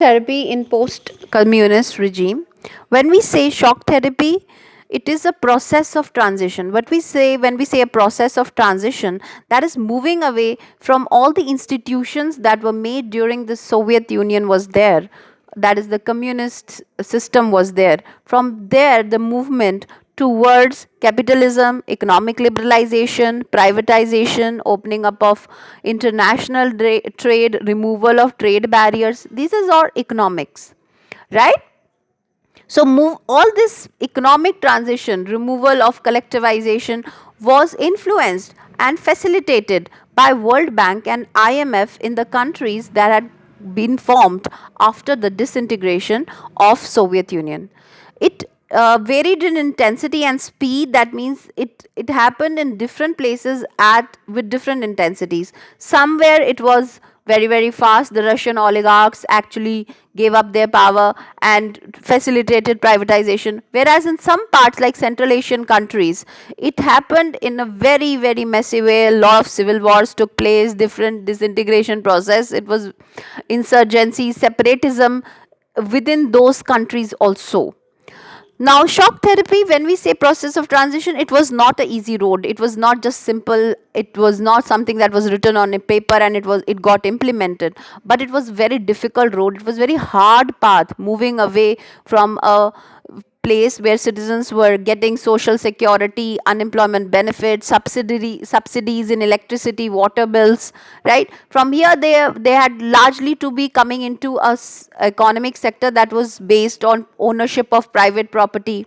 Therapy in post-communist regime. When we say shock therapy, it is a process of transition. What we say when we say a process of transition, that is moving away from all the institutions that were made during the Soviet Union was there. That is the communist system was there. From there, the movement towards capitalism, economic liberalization, privatization, opening up of international trade, removal of trade barriers. This is all economics, right? So, move all this economic transition, removal of collectivization was influenced and facilitated by World Bank and IMF in the countries that had been formed after the disintegration of Soviet Union. It varied in intensity and speed. That means it happened in different places at with different intensities. Somewhere it was very fast. The Russian oligarchs actually gave up their power and facilitated privatization, whereas in some parts like Central Asian countries it happened in a very messy way. A lot of civil wars took place, different disintegration process. It was insurgency, separatism within those countries also. Now, shock therapy, when we say process of transition, it was not an easy road. It was not just simple. It was not something that was written on a paper and it got implemented. But it was very difficult road. It was very hard path moving away from a place where citizens were getting social security, unemployment benefits, subsidies in electricity, water bills, right? From here, they had largely to be coming into a economic sector that was based on ownership of private property,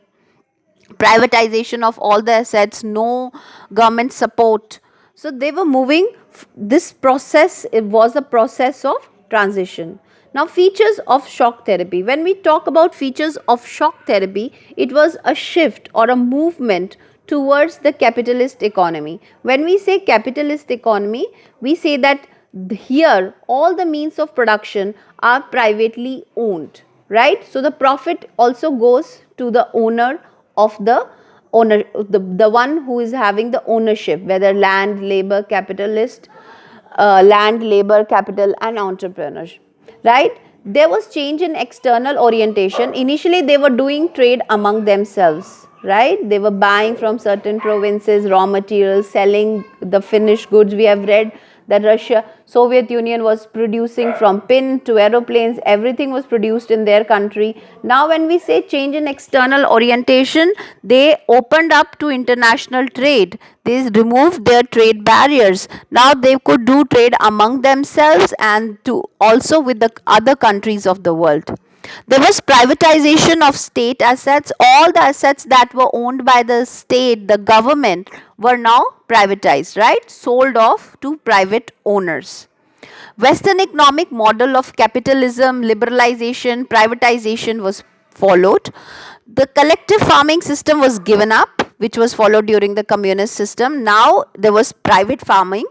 privatization of all the assets, no government support. So they were moving. This process, it was a process of transition. Now, features of shock therapy. When we talk about features of shock therapy, it was a shift or a movement towards the capitalist economy. When we say capitalist economy, we say that here all the means of production are privately owned, right? So the profit also goes to the owner of the owner, the one who is having the ownership, whether land, labor, capitalist, land, labor, capital, and entrepreneurs, right? There was change in external orientation. Initially, they were doing trade among themselves, right? They were buying from certain provinces raw materials, selling the finished goods. We have read that Soviet Union was producing from pin to aeroplanes, everything was produced in their country. Now, when we say change in external orientation, they opened up to international trade. They removed their trade barriers. Now they could do trade among themselves and to also with the other countries of the world. There was privatization of state assets. All the assets that were owned by the state, the government, were now privatized, right? Sold off to private owners. Western economic model of capitalism, liberalization, privatization was followed. The collective farming system was given up, which was followed during the communist system. Now there was private farming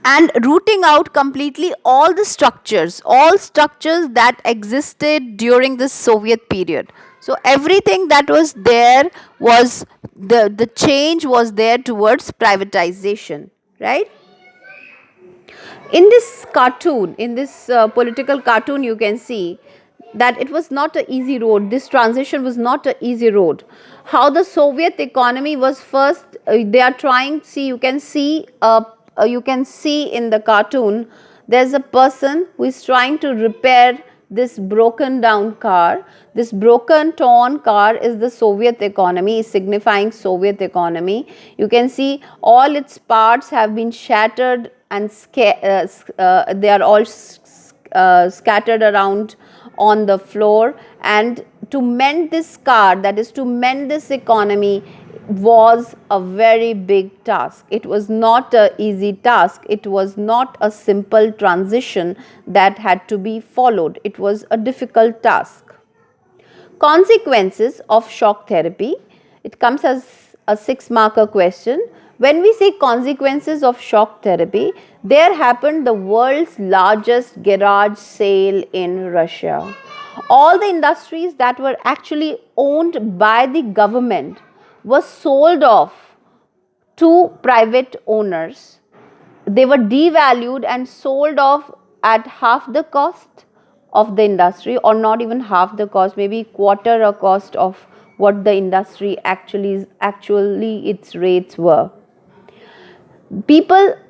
and rooting out completely all structures that existed during the Soviet period. So everything that was there was the change was there towards privatization, right? In this cartoon, in this political cartoon, you can see that it was not an easy road. This transition was not an easy road. How the Soviet economy was first, they are trying. See, you can see in the cartoon, there's a person who is trying to repair this broken down car. This broken torn car is the Soviet economy, is signifying Soviet economy. You can see all its parts have been shattered and they are all scattered around on the floor. And to mend this car, that is to mend this economy, was a very big task. It was not an easy task. It was not a simple transition that had to be followed. It was a difficult task. Consequences of shock therapy. It comes as a 6-marker question. When we say consequences of shock therapy, there happened the world's largest garage sale in Russia. All the industries that were actually owned by the government were sold off to private owners. They were devalued and sold off at half the cost of the industry, or not even half the cost, maybe quarter a cost of what the industry actually its rates were.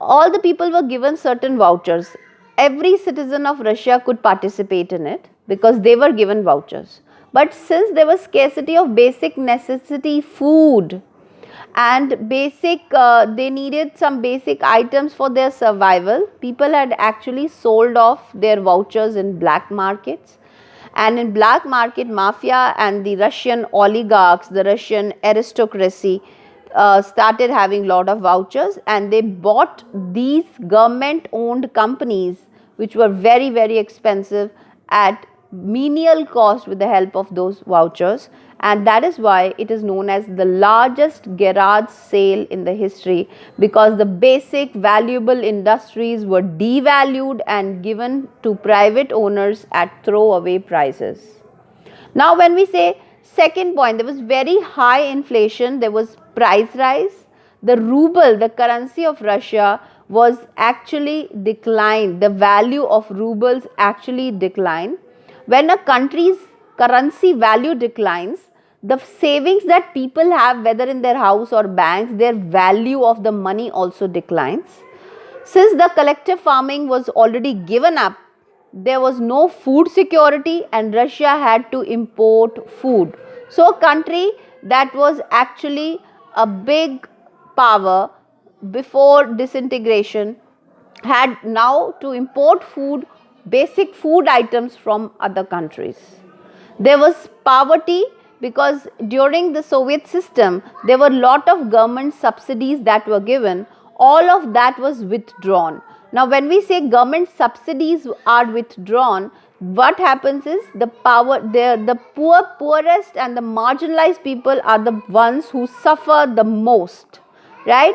All the people were given certain vouchers. Every citizen of Russia could participate in it because they were given vouchers. But since there was scarcity of basic necessity food, and they needed some basic items for their survival, people had actually sold off their vouchers in black markets. And in black market, mafia and the Russian oligarchs, the Russian aristocracy, started having lot of vouchers, and they bought these government owned companies which were very very expensive at menial cost with the help of those vouchers. And that is why it is known as the largest garage sale in the history, because the basic valuable industries were devalued and given to private owners at throwaway prices. Now, when we say second point, there was very high inflation, there was price rise. The ruble, the currency of Russia, was actually declined. The value of rubles actually declined. When a country's currency value declines, the savings that people have, whether in their house or banks, their value of the money also declines. Since the collective farming was already given up, there was no food security and Russia had to import food. So, a country that was actually a big power before disintegration had now to import food, basic food items from other countries. There was poverty because during the Soviet system, there were a lot of government subsidies that were given. All of that was withdrawn. Now, when we say government subsidies are withdrawn, what happens is the poorest and the marginalized people are the ones who suffer the most, right?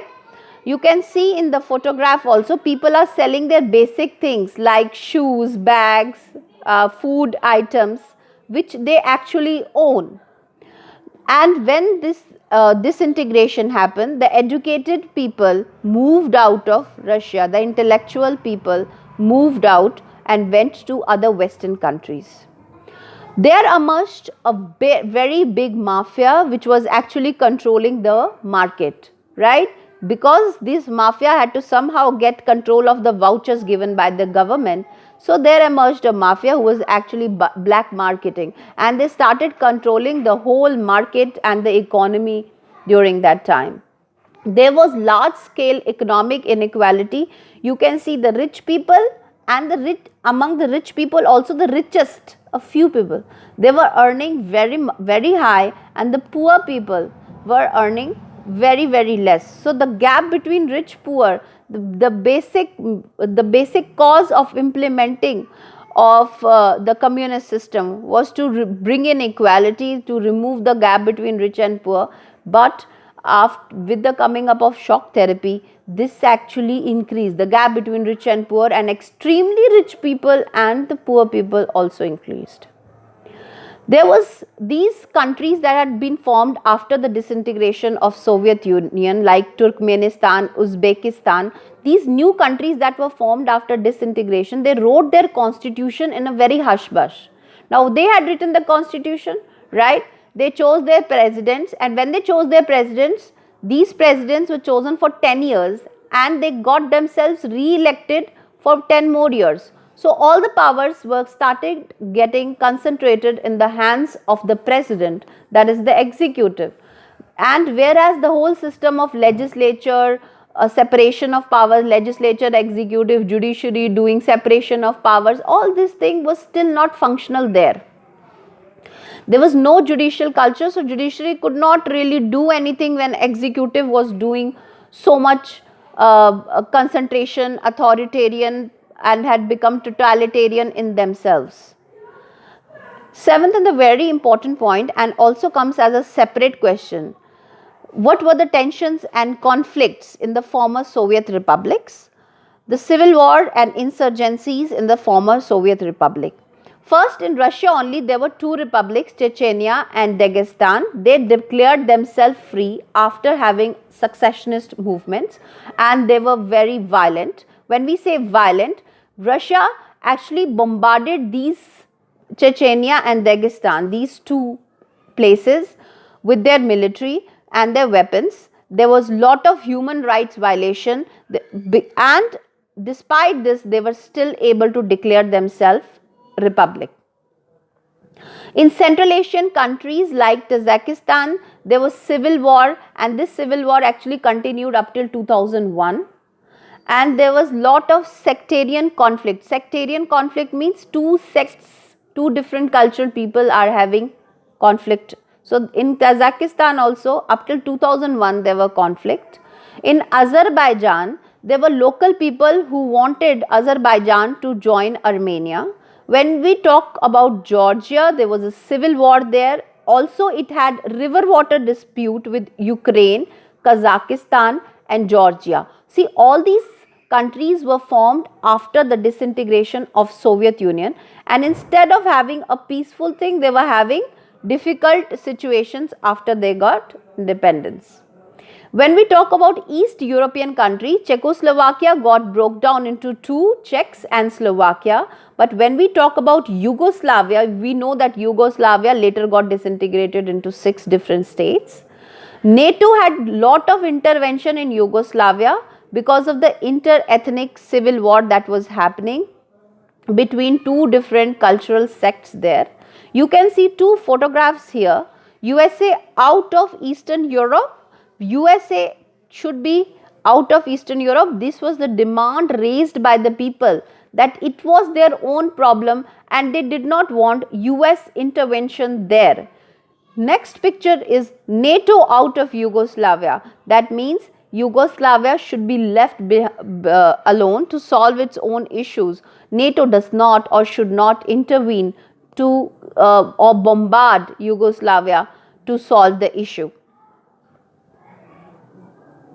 You can see in the photograph also, people are selling their basic things like shoes, bags, food items, which they actually own. And when this disintegration happened, the educated people moved out of Russia, the intellectual people moved out and went to other Western countries. There emerged a very big mafia which was actually controlling the market, right? Because this mafia had to somehow get control of the vouchers given by the government. So there emerged a mafia who was actually black marketing, and they started controlling the whole market and the economy during that time. There was large scale economic inequality. You can see the rich people, and among the rich people also the richest, a few people, they were earning very high, and the poor people were earning very less. So the gap between rich poor, the basic cause of implementing of the communist system was to bring in equality, to remove the gap between rich and poor. But with the coming up of shock therapy, this actually increased the gap between rich and poor, and extremely rich people and the poor people also increased. There was these countries that had been formed after the disintegration of Soviet Union, like Turkmenistan, Uzbekistan. These new countries that were formed after disintegration, they wrote their constitution in a very hush-hush. Now, they had written the constitution, right? They chose their presidents, and when they chose their presidents, these presidents were chosen for 10 years, and they got themselves re-elected for 10 more years. So all the powers were started getting concentrated in the hands of the president, that is the executive. And whereas the whole system of legislature, separation of powers, legislature, executive, judiciary, doing separation of powers, all this thing was still not functional there. There was no judicial culture, so judiciary could not really do anything when executive was doing so much concentration, authoritarian, and had become totalitarian in themselves. Seventh, and the very important point, and also comes as a separate question: what were the tensions and conflicts in the former Soviet republics? The civil war and insurgencies in the former Soviet republic. First, in Russia only, there were two republics, Chechnya and Dagestan. They declared themselves free after having successionist movements, and they were very violent. When we say violent, Russia actually bombarded these Chechnya and Dagestan, these two places with their military and their weapons. There was lot of human rights violation, and despite this they were still able to declare themselves republic. In Central Asian countries like Tajikistan, there was civil war, and this civil war actually continued up till 2001. And there was lot of sectarian conflict. Sectarian conflict means two sects, two different cultural people are having conflict. So in Tajikistan also up till 2001 there were conflict. In Azerbaijan, there were local people who wanted Azerbaijan to join Armenia. When we talk about Georgia, there was a civil war there. Also, it had river water dispute with Ukraine, Kazakhstan and Georgia. See, all these countries were formed after the disintegration of Soviet Union, and instead of having a peaceful thing, they were having difficult situations after they got independence. When we talk about East European country, Czechoslovakia got broke down into two, Czechs and Slovakia. But when we talk about Yugoslavia, we know that Yugoslavia later got disintegrated into 6 different states. NATO had lot of intervention in Yugoslavia because of the inter-ethnic civil war that was happening between two different cultural sects there. You can see two photographs here. USA out of Eastern Europe. USA should be out of Eastern Europe. This was the demand raised by the people, that it was their own problem and they did not want US intervention there. Next picture is NATO out of Yugoslavia. That means Yugoslavia should be left alone to solve its own issues. NATO does not or should not intervene to or bombard Yugoslavia to solve the issue.